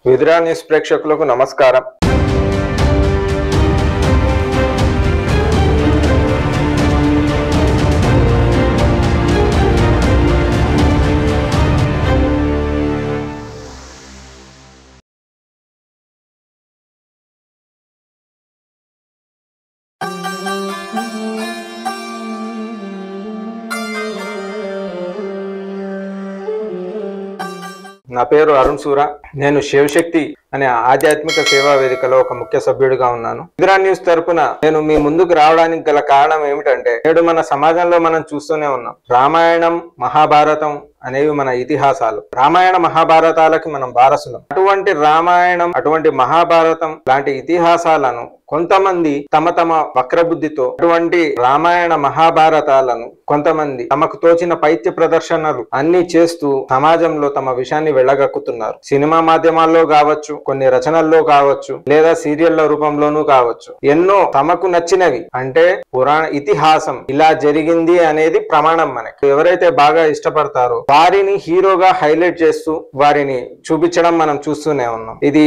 Vidura news ప్రేక్షకులకు నమస్కారం. నా పేరు అరుణ్ సూరా. నేను శివశక్తి అనే ఆధ్యాత్మిక సేవా వేదికలో ఒక ముఖ్య సభ్యుడిగా ఉన్నాను. విదురా న్యూస్ తరపున నేను మీ ముందుకు రావడానికి గల కారణం ఏమిటంటే, నేడు మన సమాజంలో మనం చూస్తూనే ఉన్నాం. రామాయణం, మహాభారతం అనేవి మన ఇతిహాసాలు. రామాయణ మహాభారతాలకి మనం వారసులం. అటువంటి రామాయణం, అటువంటి మహాభారతం లాంటి ఇతిహాసాలను కొంతమంది తమ వక్రబుద్ధితో అటువంటి రామాయణ మహాభారతాలను కొంతమంది తమకు తోచిన పైత్య ప్రదర్శనలు అన్ని చేస్తూ సమాజంలో తమ విషయాన్ని వెళ్ళగక్కుతున్నారు. సినిమా మాధ్యమాల్లో కావచ్చు, కొన్ని రచనల్లో కావచ్చు, లేదా సీరియళ్ల రూపంలోనూ కావచ్చు, ఎన్నో తమకు నచ్చినవి అంటే పురాణ ఇతిహాసం ఇలా జరిగింది అనేది ప్రమాణం. మనకి ఎవరైతే బాగా ఇష్టపడతారో వారిని హీరోగా హైలైట్ చేస్తూ వారిని చూపించడం మనం చూస్తూనే ఉన్నాం. ఇది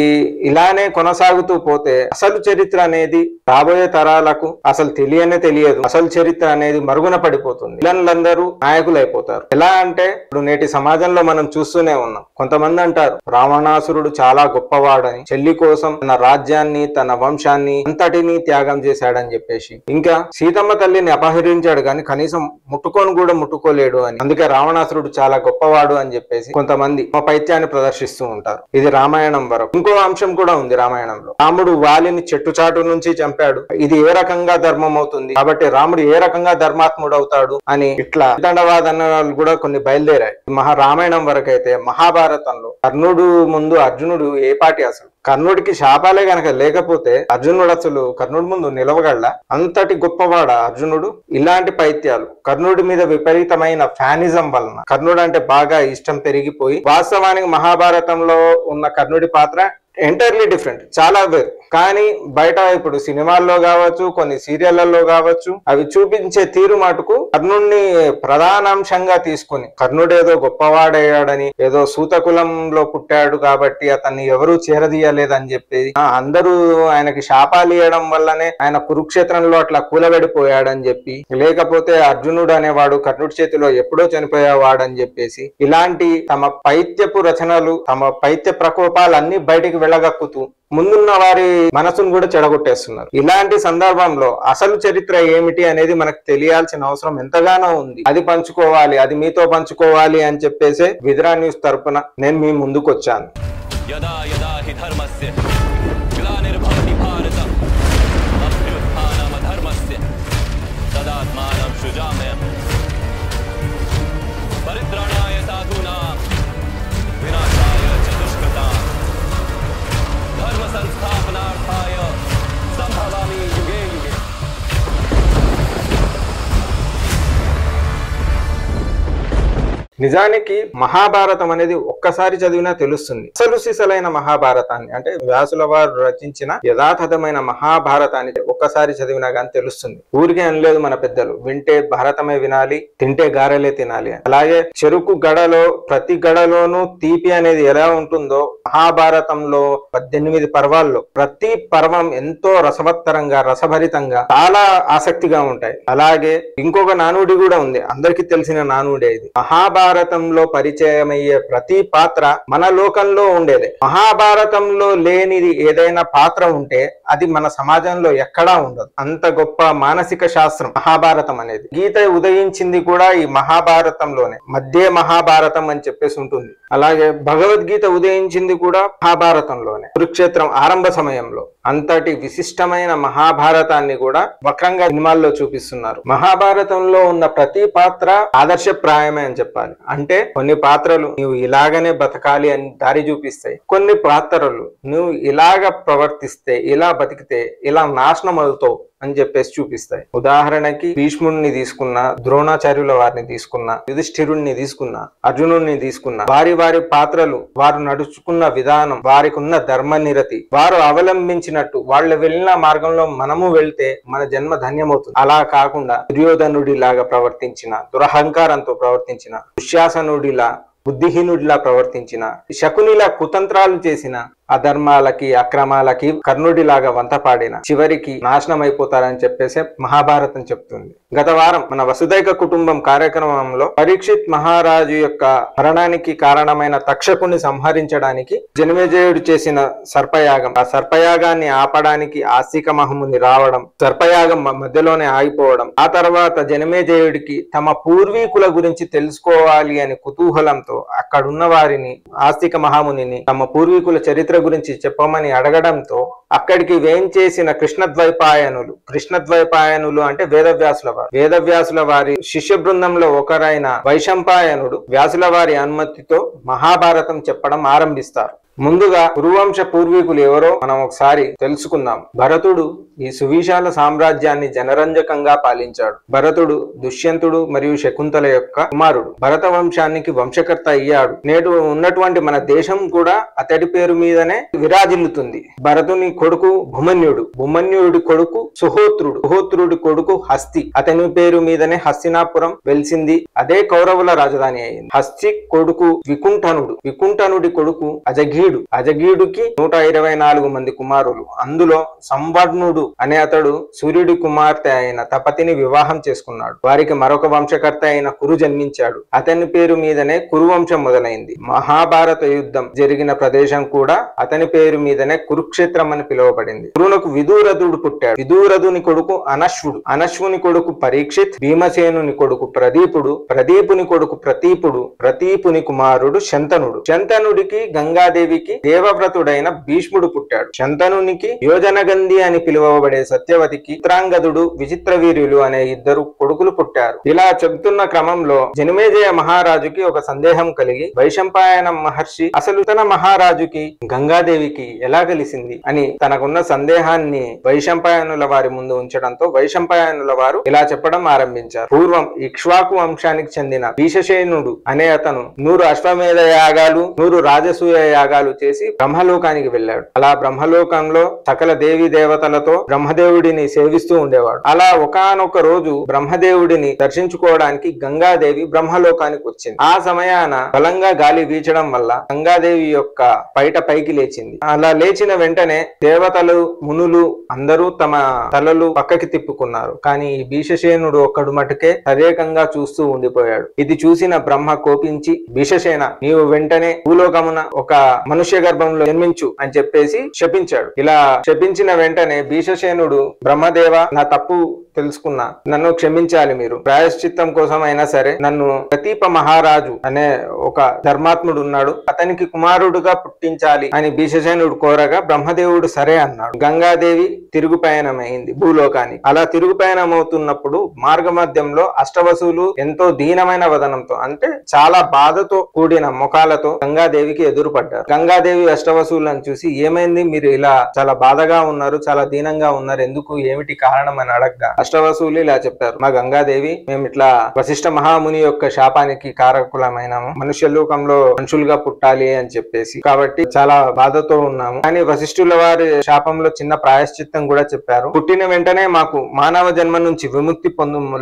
ఇలానే కొనసాగుతూ పోతే అసలు చరిత్ర అనేది రాబోయే తరాలకు అసలు తెలియదు. అసలు చరిత్ర అనేది మరుగున పడిపోతుంది. విలన్లందరూ నాయకులు అయిపోతారు. ఎలా అంటే ఇప్పుడు నేటి సమాజంలో మనం చూస్తూనే ఉన్నాం. కొంతమంది అంటారు రావణాసురుడు చాలా గొప్పవాడని, చెల్లి కోసం తన రాజ్యాన్ని, తన వంశాన్ని అంతటినీ త్యాగం చేశాడని చెప్పేసి, ఇంకా సీతమ్మ తల్లిని అపహరించాడు కానీ కనీసం ముట్టుకోలేడు అని, అందుకే రావణాసురుడు చాలా గొప్పవాడు అని చెప్పేసి కొంతమంది పైత్యాన్ని ప్రదర్శిస్తూ ఉంటారు. ఇది రామాయణం వరకు. ఇంకో అంశం కూడా ఉంది రామాయణంలో. రాముడు వాలిని చెట్టుచాటు నుంచి చంపాడు. ఇది ఏ రకంగా ధర్మం అవుతుంది, కాబట్టి రాముడు ఏ రకంగా ధర్మాత్ముడు అవుతాడు అని ఇట్లా దండవాదనలు కూడా కొన్ని బయలుదేరాయి. రామాయణం వరకు అయితే మహాభారతంలో కర్ణుడు ముందు అర్జునుడు ఏ పాటి, అసలు కర్ణుడికి శాపాలే గనక లేకపోతే అర్జునుడు అసలు కర్ణుడి ముందు నిలవగల అంతటి గొప్పవాడ అర్జునుడు. ఇలాంటి పైత్యాలు కర్ణుడి మీద విపరీతమైన ఫ్యానిజం వలన కర్ణుడు అంటే బాగా ఇష్టం పెరిగిపోయి, వాస్తవానికి మహాభారతంలో ఉన్న కర్ణుడి పాత్ర ఎంటైర్లీ డిఫరెంట్, చాలా వేరు. కానీ బయట ఇప్పుడు సినిమాల్లో కావచ్చు, కొన్ని సీరియళ్లలో కావచ్చు, అవి చూపించే తీరు మటుకు కర్ణుడిని ప్రధానాంశంగా తీసుకుని, కర్ణుడు ఏదో గొప్పవాడయ్యాడని, ఏదో సూతకులంలో పుట్టాడు కాబట్టి అతన్ని ఎవరూ చేరదీయలేదని చెప్పి అందరూ ఆయనకి శాపాలు ఇవ్వడం వల్లనే ఆయన కురుక్షేత్రంలో అట్లా కూలబడిపోయాడని చెప్పి, లేకపోతే అర్జునుడు అనేవాడు కర్ణుడి చేతిలో ఎప్పుడో చనిపోయేవాడని చెప్పేసి, ఇలాంటి తమ పైత్యపు రచనలు, తమ పైత్య ప్రకోపాలన్నీ బయటికి వెళ్ళగక్కుతూ ముందున్న వారి మనసును కూడా చెడగొట్టేస్తున్నారు. ఇలాంటి సందర్భంలో అసలు చరిత్ర ఏమిటి అనేది మనకు తెలియాల్సిన అవసరం ఎంతగానో ఉంది. అది పంచుకోవాలి, అది మీతో పంచుకోవాలి అని చెప్పేసి విదురా న్యూస్ తరపున నేను మీ ముందుకు వచ్చాను. నిజానికి మహాభారతం అనేది ఒక్కసారి చదివినా తెలుస్తుంది. అసలు సిసలైన మహాభారతాన్ని అంటే వ్యాసుల వారు రచించిన యథాతథమైన మహాభారతాన్ని ఒక్కసారి చదివినా గానీ తెలుస్తుంది. ఊరికే అనలేదు మన పెద్దలు, వింటే భారతమే వినాలి, తింటే గారెలే తినాలి అని. అలాగే చెరుకు గడలో ప్రతి గడలోనూ తీపి అనేది ఎలా ఉంటుందో, మహాభారతంలో 18 పర్వాల్లో ప్రతి పర్వం ఎంతో రసవత్తరంగా, రసభరితంగా, చాలా ఆసక్తిగా ఉంటాయి. అలాగే ఇంకొక నానుడి కూడా ఉంది, అందరికీ తెలిసిన నానుడే ఇది. మహాభారతంలో పరిచయమయ్యే ప్రతి పాత్ర మన లోకంలో ఉండేదే. మహాభారతంలో లేనిది ఏదైనా పాత్ర ఉంటే అది మన సమాజంలో ఎక్కడా ఉండదు. అంత గొప్ప మానసిక శాస్త్రం మహాభారతం అనేది. గీత ఉదయించింది కూడా ఈ మహాభారతంలోనే, మధ్య మహాభారతం అని చెప్పేసి ఉంటుంది. అలాగే భగవద్గీత ఉదయించింది కూడా మహాభారతంలోనే, కురుక్షేత్రం ఆరంభ సమయంలో. అంతటి విశిష్టమైన మహాభారతాన్ని కూడా వక్రంగా సినిమాల్లో చూపిస్తున్నారు. మహాభారతంలో ఉన్న ప్రతి పాత్ర ఆదర్శప్రాయమే అని చెప్పాలి. అంటే కొన్ని పాత్రలు నువ్వు ఇలాగనే బతకాలి అని దారి చూపిస్తాయి, కొన్ని పాత్రలు నువ్వు ఇలాగ ప్రవర్తిస్తే, ఇలా బతికితే ఇలా నాశనం అవుతావు అని చెప్పేసి చూపిస్తాయి. ఉదాహరణకి భీష్ముడిని తీసుకున్నా, ద్రోణాచార్యుల వారిని తీసుకున్నా, యుధిష్ఠిరుణ్ణి తీసుకున్నా, అర్జునుడిని తీసుకున్నా, వారి పాత్రలు, వారు నడుచుకున్న విధానం, వారికి ఉన్న ధర్మనిరతి, వారు అవలంబించినట్టు వాళ్ళు వెళ్ళిన మార్గంలో మనము వెళ్తే మన జన్మ ధన్యమవుతుంది. అలా కాకుండా దుర్యోధనుడి లాగా ప్రవర్తించిన, దురహంకారంతో ప్రవర్తించిన, దుశ్శాసనుడిలా బుద్ధిహీనుడిలా ప్రవర్తించిన, శకునిలా కుతంత్రాలు చేసిన, అధర్మాలకి అక్రమాలకి కర్ణుడిలాగా వంతపాడిన చివరికి నాశనం అయిపోతారని చెప్పేసి మహాభారతం చెప్తుంది. గత వారం మన వసుదైక కుటుంబం కార్యక్రమంలో పరీక్షిత్ మహారాజు యొక్క మరణానికి కారణమైన తక్షకుని సంహరించడానికి జనమేజయుడు చేసిన సర్పయాగం, ఆ సర్పయాగాన్ని ఆపడానికి ఆస్తిక మహముని రావడం, సర్పయాగం మధ్యలోనే ఆగిపోవడం, ఆ తర్వాత జనమేజయుడికి తమ పూర్వీకుల గురించి తెలుసుకోవాలి అని కుతూహలంతో అక్కడున్న వారిని ఆస్తిక మహామునిని తమ పూర్వీకుల చరిత్ర గురించి చెప్పమని అడగడంతో అక్కడికి వేంచేసిన కృష్ణద్వైపాయనులు అంటే వేదవ్యాసుల వారి శిష్య బృందంలో ఒకరైన వైశంపాయనుడు వ్యాసుల వారి అనుమతితో మహాభారతం చెప్పడం ఆరంభిస్తారు. ముందుగా కురువంశ పూర్వీకులు ఎవరో మనం ఒకసారి తెలుసుకుందాం. భరతుడు ఈ సువిశాల సామ్రాజ్యాన్ని జనరంజకంగా పాలించాడు. భరతుడు దుష్యంతుడు మరియు శకుంతల యొక్క కుమారుడు. భరత వంశానికి వంశకర్త అయ్యాడు. నేడు ఉన్నటువంటి మన దేశం కూడా అతడి పేరు మీదనే విరాజిల్లుతుంది. భరతుని కొడుకు భూమన్యుడి కొడుకు సుహోత్రుడి కొడుకు హస్తి, అతని పేరు మీదనే హస్తినాపురం వెలిసింది. అదే కౌరవుల రాజధాని అయింది. హస్తి కొడుకు వికుంఠనుడి కొడుకు అజగీడుకి 124 మంది కుమారులు. అందులో సంవర్ణుడు అనే అతడు సూర్యుడి కుమార్తె అయిన తపతిని వివాహం చేసుకున్నాడు. వారికి మరొక వంశకర్త అయిన కురు జన్మించాడు. అతని పేరు మీదనే కురువంశం మొదలైంది. మహాభారత యుద్ధం జరిగిన ప్రదేశం కూడా అతని పేరు మీదనే కురుక్షేత్రం అని పిలువబడింది. కురునకు విదూరథుడు పుట్టాడు. విదూరథుని కొడుకు అనశ్వుని కొడుకు పరీక్షిత్, భీమసేనుని కొడుకు ప్రదీపుని కొడుకు ప్రతీపుని కుమారుడు శంతనుడికి గంగాదేవికి దేవవ్రతుడైన భీష్ముడు పుట్టాడు. శంతనునికి యోజనగంధి అని పిలువబడే సత్యవతికి చిత్రాంగదుడు, విచిత్రవీర్యులు అనే 2 కొడుకులు పుట్టారు. ఇలా చెబుతున్న క్రమంలో జనమేజయ మహారాజుకి ఒక సందేహం కలిగి వైశంపాయన మహర్షి అసలు తన మహారాజుకి గంగాదేవికి ఎలా కలిసింది అని తనకున్న సందేహాన్ని వైశంపాయనుల వారి ముందు ఉంచడంతో వైశంపాయనుల వారు ఇలా చెప్పడం ఆరంభించారు. పూర్వం ఇక్ష్వాకు వంశానికి చెందిన భీషసేనుడు అనే అతను 100 అశ్వమేధ యాగాలు 100 రాజసూయ యాగాలు చేసి బ్రహ్మలోకానికి వెళ్ళాడు. అలా బ్రహ్మలోకంలో సకల దేవీ దేవతలతో బ్రహ్మదేవుడిని సేవిస్తూ ఉండేవాడు. అలా ఒకానొక రోజు బ్రహ్మదేవుడిని దర్శించుకోవడానికి గంగాదేవి బ్రహ్మలోకానికి వచ్చింది. ఆ సమయాన బలంగా గాలి వీచడం వల్ల గంగాదేవి యొక్క పైకి లేచింది. అలా లేచిన వెంటనే దేవతలు, మునులు అందరూ తమ తలలు పక్కకి తిప్పుకున్నారు. కానీ ఈ భీషసేనుడు ఒక్కడు మటుకే తదేకంగా చూస్తూ ఉండిపోయాడు. ఇది చూసిన బ్రహ్మ కోపించి, భీషసేన నీవు వెంటనే భూలోకమున ఒక మనుష్య గర్భంలో జన్మించు అని చెప్పేసి శపించాడు. ఇలా శపించిన వెంటనే భీషసేనుడు బ్రహ్మదేవ నా తప్పు తెలుసుకున్నా, నన్ను క్షమించాలి, మీరు ప్రాయశ్చిత్తం కోసం అయినా సరే నన్ను ప్రతీప మహారాజు అనే ఒక ధర్మాత్ముడు ఉన్నాడు, అతనికి కుమారుడుగా పుట్టించాలి అని భీషసేనుడు కోరగా బ్రహ్మదేవుడు సరే అన్నాడు. గంగాదేవి తిరుగు పయనమైంది భూలోకానికి. అలా తిరుగు పయనం అవుతున్నప్పుడు మార్గ మధ్యంలో అష్టవసులు ఎంతో దీనమైన వదనంతో అంటే చాలా బాధతో కూడిన ముఖాలతో గంగాదేవికి ఎదురుపడ్డారు. గంగాదేవి అష్టవసులను చూసి ఏమైంది, మీరు ఇలా చాలా బాధగా ఉన్నారు, చాలా దీనంగా ఉన్నారు, ఎందుకు, ఏమిటి కారణం అని అడగగా అష్టవసులు ఇలా చెప్పారు. మా గంగాదేవి మేము ఇట్లా వశిష్ఠ మహాముని యొక్క శాపానికి కారకులమైనాము, మనుష్య లోకంలో మనుషులుగా పుట్టాలి అని చెప్పేసి, కాబట్టి చాలా బాధతో ఉన్నాము. కానీ వశిష్ఠుల వారి శాపంలో చిన్న ప్రాయశ్చిత్తం కూడా చెప్పారు. పుట్టిన వెంటనే మాకు మానవ జన్మ నుంచి విముక్తి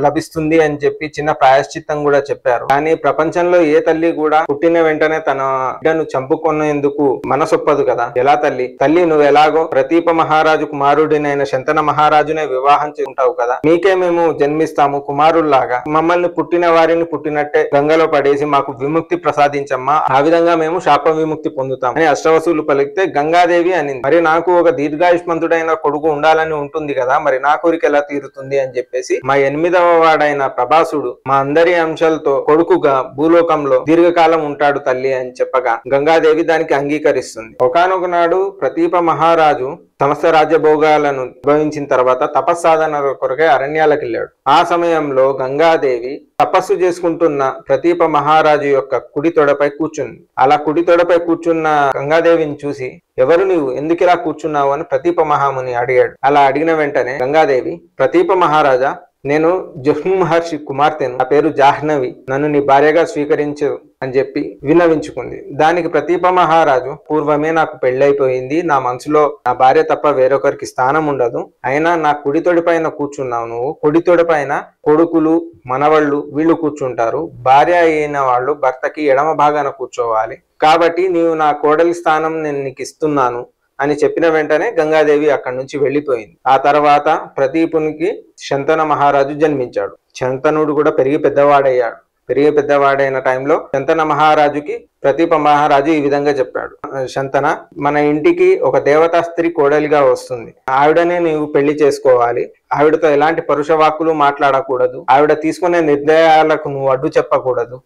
లభిస్తుంది అని చెప్పి చిన్న ప్రాయశ్చిత్తం కూడా చెప్పారు. కానీ ప్రపంచంలో ఏ తల్లి కూడా పుట్టిన వెంటనే తన బిడ్డను చంపుకునేందుకు మనసొప్పదు కదా. ఎలా తల్లి నువ్వు ఎలాగో ప్రతీప మహారాజు కుమారుడినైన శంతన మహారాజునే వివాహం చేసుకుంటావు కదా, మీకే మేము జన్మిస్తాము కుమారుల్లాగా, మమ్మల్ని పుట్టిన వారిని పుట్టినట్టే గంగలో పడేసి మాకు విముక్తి ప్రసాదించమ్మా, ఆ విధంగా మేము శాప విముక్తి పొందుతాం అని అష్టవసులు పలికితే గంగాదేవి అనింది, మరి నాకు ఒక దీర్ఘాయుష్మంతుడైన కొడుకు ఉండాలని ఉంటుంది కదా, మరి నా కోరిక ఎలా తీరుతుంది అని చెప్పేసి మా 8వ వాడైన ప్రభాసుడు మా అందరి అంశాలతో కొడుకుగా భూలోకంలో దీర్ఘకాలం ఉంటాడు తల్లి అని చెప్పగా గంగాదేవి దానికి అంగీకరిస్తుంది. ఒకానొక నాడు ప్రతీప మహారాజు సమస్త రాజ్యభోగాలను అనుభవించిన తర్వాత తపస్సాధన కొరకై అరణ్యాలకు వెళ్ళాడు. ఆ సమయంలో గంగాదేవి తపస్సు చేసుకుంటున్న ప్రతీప మహారాజు యొక్క కుడి తొడపై కూర్చుంది. అలా కుడి తొడపై కూర్చున్న గంగాదేవిని చూసి ఎవరు నీవు, ఎందుకు ఇలా కూర్చున్నావు అని ప్రతీప మహాముని అడిగాడు. అలా అడిగిన వెంటనే గంగాదేవి ప్రతీప మహారాజా, నేను జహ్ను మహర్షి కుమార్తెను, నా పేరు జాహ్నవి, నన్ను నీ భార్యగా స్వీకరించు అని చెప్పి విన్నవించుకుంది. దానికి ప్రతీప మహారాజు, పూర్వమే నాకు పెళ్ళైపోయింది, నా మనసులో నా భార్య తప్ప వేరొకరికి స్థానం ఉండదు, అయినా నా కుడితోడి పైన కూర్చున్నావు నువ్వు, కుడితోడి పైన కొడుకులు మనవళ్ళు వీళ్ళు కూర్చుంటారు, భార్య అయిన వాళ్ళు భర్తకి ఎడమ భాగాన కూర్చోవాలి, కాబట్టి నీవు నా కోడలి స్థానం నేను నీకు ఇస్తున్నాను అని చెప్పిన వెంటనే గంగాదేవి అక్కడి నుంచి వెళ్ళిపోయింది. ఆ తర్వాత ప్రదీపునికి శంతన మహారాజు జన్మించాడు. శంతనుడు కూడా పెరిగి పెద్దవాడయ్యాడు. పెరిగి పెద్దవాడైన టైంలో శంతన మహారాజుకి ప్రదీప మహారాజు ఈ విధంగా చెప్పాడు, శంతన, మన ఇంటికి ఒక దేవతా స్త్రీ కోడలిగా వస్తుంది. ఆవిడనే నీవు పెళ్లి చేసుకోవాలి. ఆవిడతో ఎలాంటి పరుష వాక్కులు మాట్లాడకూడదు. ఆవిడ తీసుకునే నిర్ణయాలకు నువ్వు అడ్డు చెప్పకూడదు.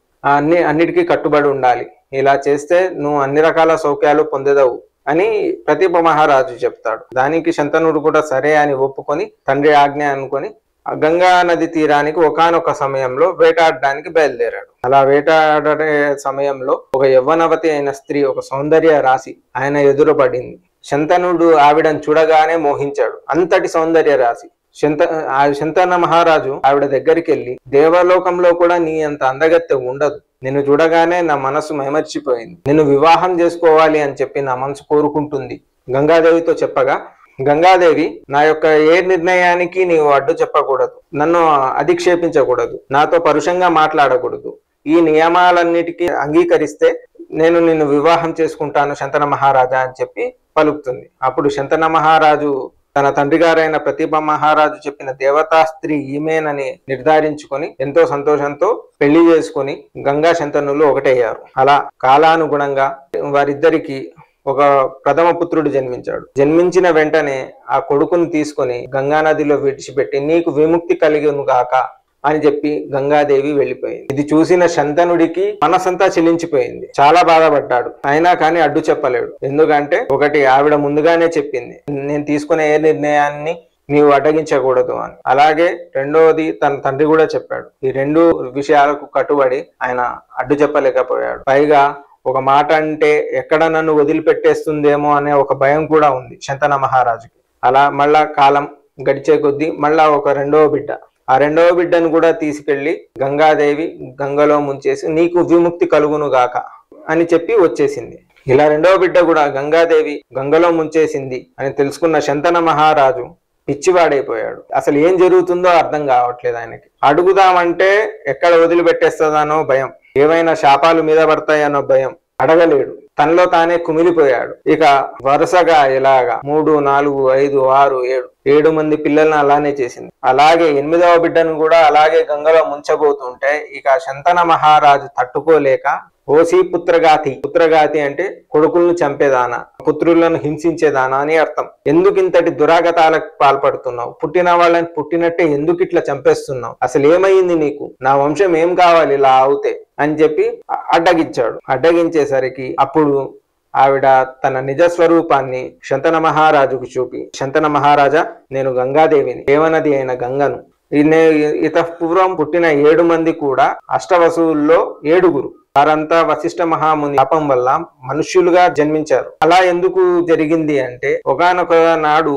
అన్నిటికీ కట్టుబడి ఉండాలి. ఇలా చేస్తే నువ్వు అన్ని రకాల సౌఖ్యాలు పొందేదవు అని ప్రదీప మహారాజు చెప్తాడు. దానికి శంతనుడు కూడా సరే అని ఒప్పుకొని తండ్రి ఆజ్ఞ అనుకొని గంగా నది తీరానికి ఒకానొక సమయంలో వేటాడడానికి బయలుదేరాడు. అలా వేటాడే సమయంలో ఒక యవ్వనవతి అయిన స్త్రీ, ఒక సౌందర్య రాశి ఆయన ఎదురుపడింది. శంతనుడు ఆవిడను చూడగానే మోహించాడు. అంతటి సౌందర్య రాశి. శంతన మహారాజు ఆవిడ దగ్గరికి వెళ్ళి, దేవలోకంలో కూడా నీ అంత అందగత్తె ఉండదు. నిన్ను చూడగానే నా మనసు మైమర్చిపోయింది. నిన్ను వివాహం చేసుకోవాలి అని చెప్పి నా మనసు కోరుకుంటుంది గంగాదేవితో చెప్పగా, గంగాదేవి, నా యొక్క ఏ నిర్ణయానికి నీవు అడ్డు చెప్పకూడదు, నన్ను అధిక్షేపించకూడదు, నాతో పరుషంగా మాట్లాడకూడదు. ఈ నియమాలన్నిటికీ అంగీకరిస్తే నేను నిన్ను వివాహం చేసుకుంటాను శంతన మహారాజా అని చెప్పి పలుకుతుంది. అప్పుడు శంతన మహారాజు తన తండ్రి గారైన ప్రదీప మహారాజు చెప్పిన దేవతా స్త్రీ ఈమెనని నిర్ధారించుకొని ఎంతో సంతోషంతో పెళ్లి చేసుకుని గంగా శంతనులు ఒకటయ్యారు. అలా కాలానుగుణంగా వారిద్దరికి ఒక ప్రథమ పుత్రుడు జన్మించాడు. జన్మించిన వెంటనే ఆ కొడుకును తీసుకొని గంగా నదిలో విడిచిపెట్టి నీకు విముక్తి కలిగిను గాక అని చెప్పి గంగాదేవి వెళ్ళిపోయింది. ఇది చూసిన శంతనుడికి మనసంతా చెలించిపోయింది. చాలా బాధపడ్డాడు. అయినా కానీ అడ్డు చెప్పలేడు. ఎందుకంటే ఒకటి, ఆవిడ ముందుగానే చెప్పింది నేను తీసుకునే ఏ నిర్ణయాన్ని నీవు అడ్డగించకూడదు అని. అలాగే రెండవది తన తండ్రి కూడా చెప్పాడు. ఈ రెండు విషయాలకు కట్టుబడి ఆయన అడ్డు చెప్పలేకపోయాడు. పైగా ఒక మాట అంటే ఎక్కడ నన్ను వదిలిపెట్టేస్తుందేమో అనే ఒక భయం కూడా ఉంది శంతన మహారాజుకి. అలా మళ్ళా కాలం గడిచే కొద్దీ మళ్ళా ఒక రెండవ బిడ్డ, ఆ రెండవ బిడ్డను కూడా తీసుకెళ్లి గంగాదేవి గంగలో ముంచేసి నీకు విముక్తి కలుగును గాక అని చెప్పి వచ్చేసింది. ఇలా రెండవ బిడ్డ కూడా గంగాదేవి గంగలో ముంచేసింది అని తెలుసుకున్న శంతన మహారాజు పిచ్చివాడైపోయాడు. అసలు ఏం జరుగుతుందో అర్థం కావట్లేదు ఆయనకి. అడుగుదామంటే ఎక్కడ వదిలిపెట్టేస్తుందనో భయం, ఏవైనా శాపాలు మీద పడతాయనో భయం. అడగలేడు. తనలో తానే కుమిలిపోయాడు. ఇక వరుసగా ఇలాగా 3, 4, 5, 6, 7 మంది పిల్లల్ని అలానే చేసింది. అలాగే 8వ బిడ్డను కూడా అలాగే గంగలో ముంచబోతుంటే ఇక శంతన మహారాజు తట్టుకోలేక ఓసి పుత్రగాతి, పుత్రగాతి అంటే కొడుకులను చంపేదానా, పుత్రులను హింసించేదానా అని అర్థం. ఎందుకు ఇంతటి దురాగతాలకు పాల్పడుతున్నావు? పుట్టిన వాళ్ళని పుట్టినట్టే ఎందుకు ఇట్లా చంపేస్తున్నావు? అసలు ఏమైంది నీకు? నా వంశం ఏం కావాలి ఇలా అవుతే అని చెప్పి అడ్డగించాడు. అడ్డగించేసరికి అప్పుడు ఆవిడ తన నిజ స్వరూపాన్ని శంతన మహారాజుకు చూపి, శంతన మహారాజా, నేను గంగాదేవిని, దేవనది అయిన గంగను. ఇత పూర్వం పుట్టిన 7 మంది కూడా అష్టవసువుల్లో 7గురు. వారంతా వశిష్ఠ మహాముని శాపం వల్ల మనుష్యులుగా జన్మించారు. అలా ఎందుకు జరిగింది అంటే ఒకానొక నాడు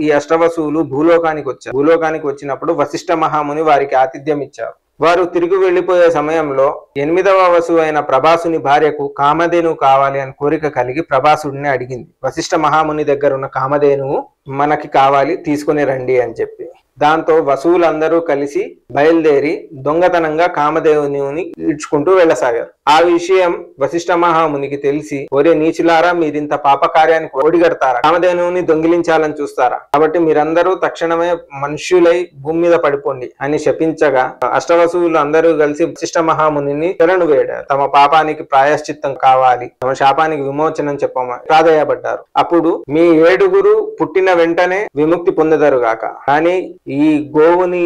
ఈ అష్టవసువులు భూలోకానికి వచ్చారు. భూలోకానికి వచ్చినప్పుడు వశిష్ఠ మహాముని వారికి ఆతిథ్యం ఇచ్చారు. వారు తిరిగి వెళ్లిపోయే సమయంలో 8వ వసువు అయిన ప్రభాసుని భార్యకు కామధేనువు కావాలి అని కోరిక కలిగి ప్రభాసుడిని అడిగింది. వశిష్ఠ మహాముని దగ్గర ఉన్న కామధేనువు మనకి కావాలి, తీసుకుని రండి అని చెప్పి. దాంతో వసువులందరూ కలిసి బయలుదేరి దొంగతనంగా కామధేనువుని ఈడ్చుకుంటూ వెళ్ళసాగారు. ఆ విషయం వశిష్ఠ మహామునికి తెలిసి, ఒరే నీచులారా, మీరింత పాపకార్యానికి ఓడిగడతారా? కామధేనువుని దొంగిలించాలని చూస్తారా? కాబట్టి మీరందరూ తక్షణమే మనుష్యులై భూమి మీద పడిపోండి అని శపించగా అష్టవసువులు అందరూ కలిసి వశిష్ఠ మహాముని శరణు వేడారు. తమ పాపానికి ప్రాయశ్చిత్తం కావాలి, తమ శాపానికి విమోచనం చెప్పమని ప్రాధేయపడ్డారు. అప్పుడు మీ 7గురు పుట్టిన వెంటనే విముక్తి పొందదరుగాక, కానీ ఈ గోవుని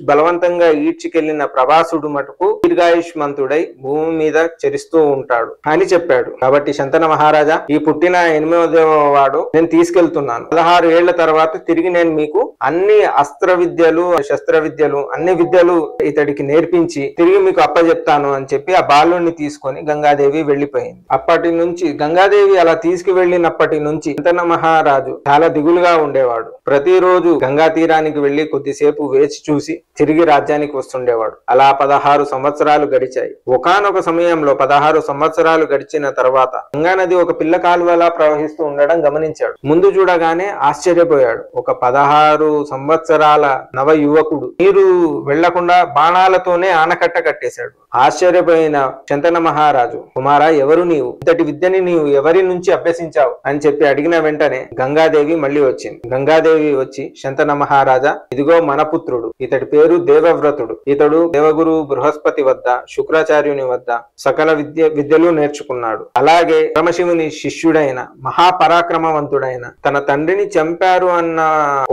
బలవంతంగా ఈడ్చికెళ్లిన ప్రభాసుడు మటుకు దీర్ఘాయుష్మంతుడై భూమి మీద చరిస్తూ ఉంటాడు అని చెప్పాడు. కాబట్టి శంతన మహారాజా, ఈ పుట్టిన 8వ వాడు నేను తీసుకెళ్తున్నాను. 16 ఏళ్ల తర్వాత తిరిగి నేను మీకు అన్ని అస్త్ర విద్యలు, శస్త్ర విద్యలు, అన్ని విద్యలు ఇతడికి నేర్పించి తిరిగి మీకు అప్పచెప్తాను అని చెప్పి ఆ బాలుని తీసుకొని గంగాదేవి వెళ్లిపోయింది. అప్పటి నుంచి గంగాదేవి అలా తీసుకువెళ్లినప్పటి నుంచి శంతన మహారాజు చాలా దిగులుగా ఉండేవాడు. ప్రతిరోజు గంగా తీరానికి వెళ్లి వెళ్లి కొద్దిసేపు వేచి చూసి తిరిగి రాజ్యానికి వస్తుండేవాడు. అలా 16 సంవత్సరాలు గడిచాయి. ఒకానొక సమయంలో 16 సంవత్సరాలు గడిచిన తర్వాత గంగానది ఒక పిల్ల కాలువలా ప్రవహిస్తూ ఉండడం గమనించాడు. ముందు చూడగానే ఆశ్చర్యపోయాడు. ఒక 16 సంవత్సరాల నవ యువకుడు నీరు వెళ్లకుండా బాణాలతోనే ఆనకట్ట కట్టేశాడు. ఆశ్చర్యపోయిన శంతన మహారాజు, కుమారా, ఎవరు నీవు? ఇంతటి విద్యని నీవు ఎవరి నుంచి అభ్యసించావు అని చెప్పి అడిగిన వెంటనే గంగాదేవి మళ్ళీ వచ్చింది. గంగాదేవి వచ్చి, శంతన మహారాజా, ఇదిగో మన పుత్రుడు. ఇతడి పేరు దేవవ్రతుడు. ఇతడు దేవగురు బృహస్పతి వద్ద, శుక్రాచార్యుని వద్ద సకల విద్యలు నేర్చుకున్నాడు. అలాగే పరమశివుని శిష్యుడైన మహాపరాక్రమవంతుడైన తన తండ్రిని చంపారు అన్న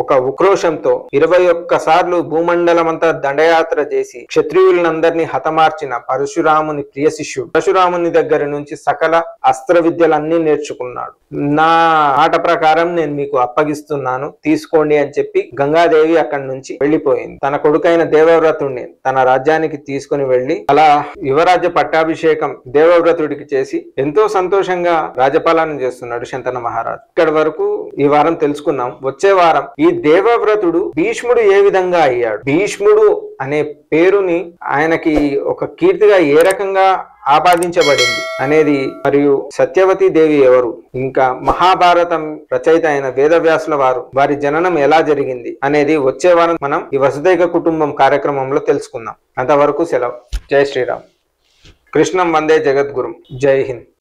ఒక ఉక్రోషంతో 21 సార్లు భూమండలమంతా దండయాత్ర చేసి క్షత్రియులందరినీ హతమార్చిన పరశురాముని ప్రియ శిష్యుడు. పరశురాముని దగ్గర నుంచి సకల అస్త్ర విద్యలన్నీ నేర్చుకున్నాడు. నా మాట ప్రకారం నేను మీకు అప్పగిస్తున్నాను, తీసుకోండి అని చెప్పి గంగాదేవి అక్కడి నుంచి వెళ్లిపోయింది. తన కొడుకైన దేవవ్రతుడిని తన రాజ్యానికి తీసుకుని వెళ్లి అలా యువరాజ్య పట్టాభిషేకం దేవవ్రతుడికి చేసి ఎంతో సంతోషంగా రాజపాలన చేస్తున్నాడు శంతన మహారాజు. ఇక్కడి వరకు ఈ వారం తెలుసుకున్నాం. వచ్చే వారం ఈ దేవవ్రతుడు భీష్ముడు ఏ విధంగా అయ్యాడు, భీష్ముడు అనే పేరుని ఆయనకి ఒక కీర్తిగా ఏ రకంగా ఆపాదించబడింది అనేది, మరియు సత్యవతి దేవి ఎవరు, ఇంకా మహాభారతం రచయిత అయిన వేదవ్యాసుల వారి జననం ఎలా జరిగింది అనేది వచ్చే వారం మనం ఈ వసుదైక కుటుంబం కార్యక్రమంలో తెలుసుకుందాం. అంతవరకు సెలవు. జై శ్రీరామ్. కృష్ణం వందే జగద్గురుం. జై హింద్.